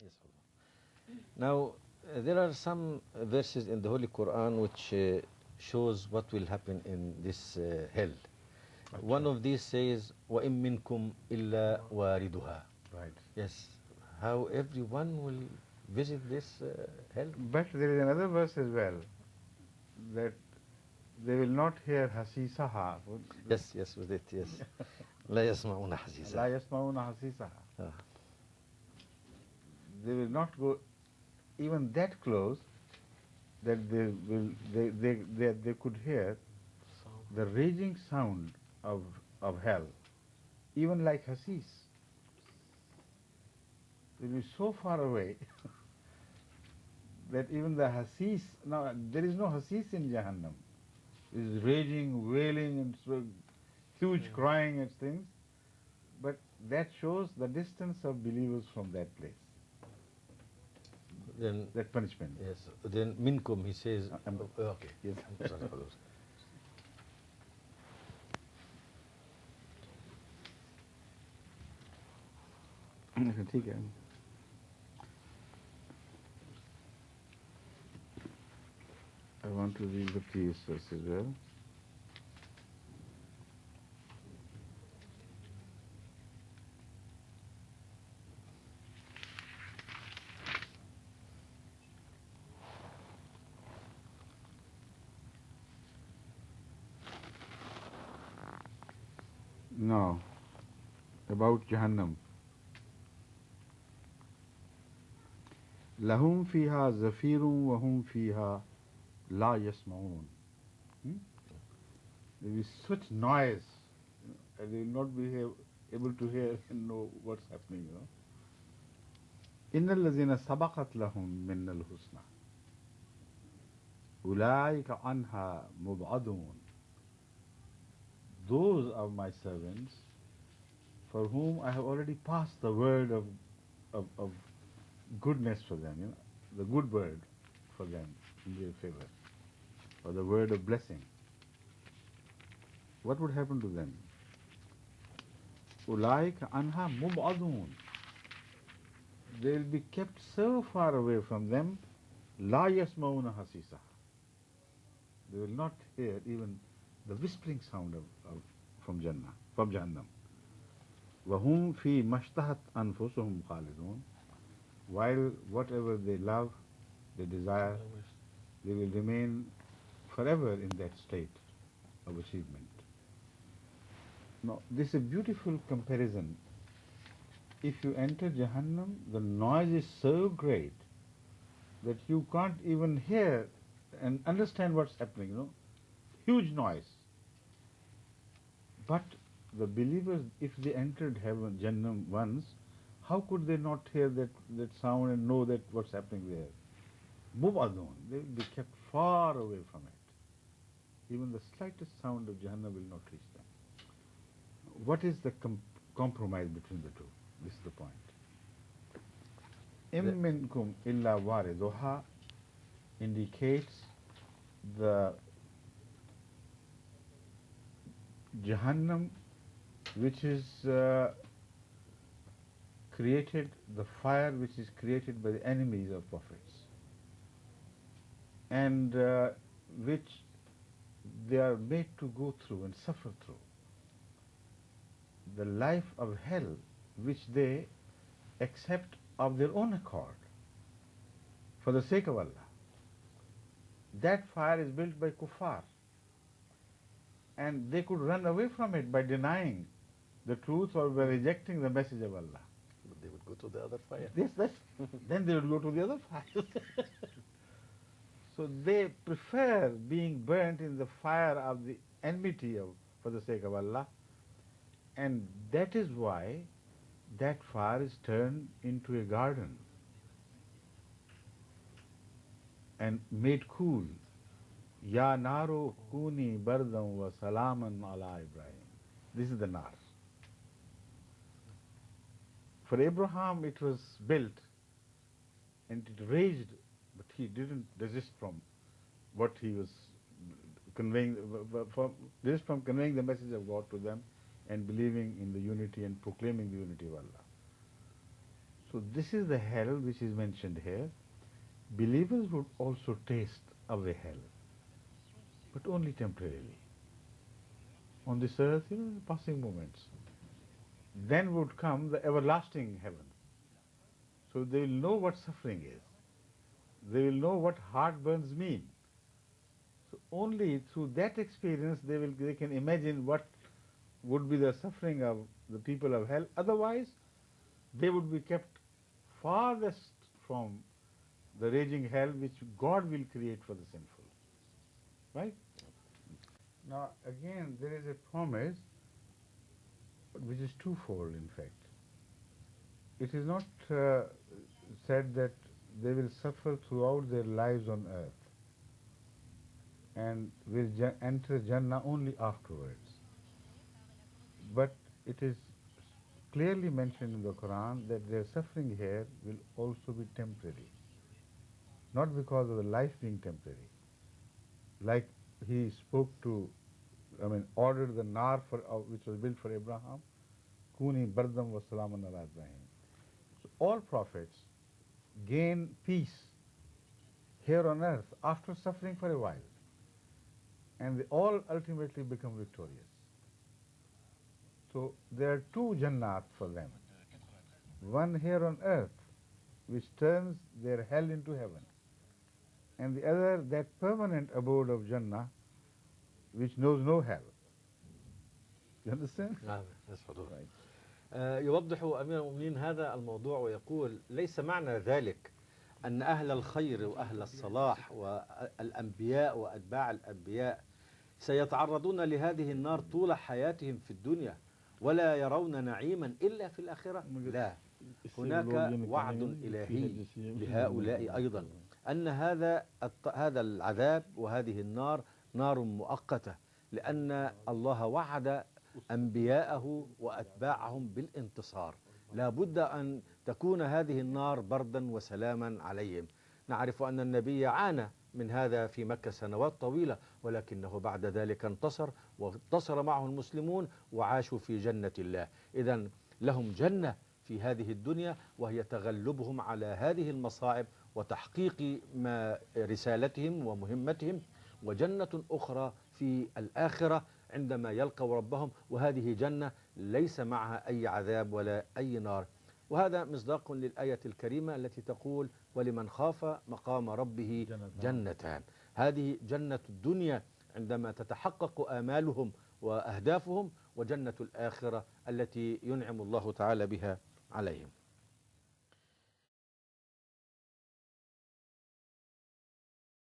Yes, Allah. Now, there are some verses in the Holy Quran which shows what will happen in this hell. One of these says, وَإِن مِّنكُمْ إِلَّا وَارِدُهَا. Right. Yes. How everyone will visit this hell? But there is another verse as well, that they will not hear hasisaha. Yes, yes, with it, yes. لا يسمعون حسيسها. لا يسمعون hasisaha. They will not go even that close that they could hear the raging sound of hell, even like hasis. They will be so far away that even the hasis, now there is no hasis in Jahannam. It is raging, wailing, and so huge crying and things. But that shows the distance of believers from that place. Then that punishment. Yes. Then minkum, he says. Okay. Yes. I'm sorry for those. ठीक है. I want to read the previous verse as well. No, about Jahannam. لهم فيها زفير وهم فيها لا يسمعون. There will be such noise, and they will not be able to hear and know what's happening. إن الذين سبقت لهم من الحسنى أولئك عنها مبعدون. Those are my servants for whom I have already passed the word of goodness for them, the good word for them in their favor, or the word of blessing. What would happen to them? Ulaika anha mub'adun. They will be kept so far away from them, la yasmauna hasisa. They will not hear even the whispering sound from Jahannam. Wahum fi mashtahat anfusuhum khalidun. While whatever they love, they desire, they will remain forever in that state of achievement. Now, this is a beautiful comparison. If you enter Jahannam, the noise is so great that you can't even hear and understand what's happening, Huge noise. But the believers, if they entered heaven, Jahannam once, how could they not hear that sound and know that what's happening there? Mubadun, they will be kept far away from it. Even the slightest sound of Jahannam will not reach them. What is the compromise between the two? This is the point. Im minkum illa wariduha indicates the Jahannam which is created, the fire which is created by the enemies of prophets, and which they are made to go through and suffer through. The life of hell which they accept of their own accord for the sake of Allah. That fire is built by kuffar, and they could run away from it by denying the truth or by rejecting the message of Allah. But they would go to the other fire. Yes, then they would go to the other fire. So they prefer being burnt in the fire of the enmity for the sake of Allah, and that is why that fire is turned into a garden and made cool. Ya naru kuni bardam wa salaman ala Ibrahim. This is the nar. For Abraham it was built and it raged, but he didn't desist from what he was conveying, from conveying the message of God to them and believing in the unity and proclaiming the unity of Allah. So this is the hell which is mentioned here. Believers would also taste of the hell, but only temporarily. On this earth, passing moments. Then would come the everlasting heaven. So they will know what suffering is. They will know what heartburns mean. So only through that experience they can imagine what would be the suffering of the people of hell. Otherwise, they would be kept farthest from the raging hell which God will create for the sinful. Right? Now again there is a promise which is twofold in fact. It is not said that they will suffer throughout their lives on earth and will enter Jannah only afterwards. But it is clearly mentioned in the Quran that their suffering here will also be temporary. Not because of the life being temporary. Like he spoke to, ordered the nar which was built for Abraham, Kuni bardam wa salaman ala Ibrahim. So all prophets gain peace here on earth after suffering for a while. And they all ultimately become victorious. So there are two Jannat for them. One here on earth, which turns their hell into heaven. And the other, that permanent abode of Jannah, which knows no hell. You understand? نعم يسعد الله. يوضح أمير المؤمنين هذا الموضوع ويقول ليس معنى ذلك أن أهل الخير وأهل الصلاح والأنبياء وأتباع الأنبياء سيتعرضون لهذه النار طول حياتهم في الدنيا ولا يرون نعيما إلا في الآخرة. لا، هناك وعد إلهي لهؤلاء أيضا أن هذا العذاب وهذه النار نار مؤقتة، لأن الله وعد أنبياءه وأتباعهم بالانتصار. لا بد أن تكون هذه النار بردا وسلاما عليهم. نعرف أن النبي عانى من هذا في مكة سنوات طويلة، ولكنه بعد ذلك انتصر وانتصر معه المسلمون وعاشوا في جنة الله. إذن لهم جنة في هذه الدنيا وهي تغلبهم على هذه المصاعب وتحقيق رسالتهم ومهمتهم، وجنة أخرى في الآخرة عندما يلقوا ربهم، وهذه جنة ليس معها أي عذاب ولا أي نار. وهذا مصداق للآية الكريمة التي تقول ولمن خاف مقام ربه جنتان. هذه جنة الدنيا عندما تتحقق آمالهم وأهدافهم، وجنة الآخرة التي ينعم الله تعالى بها عليهم.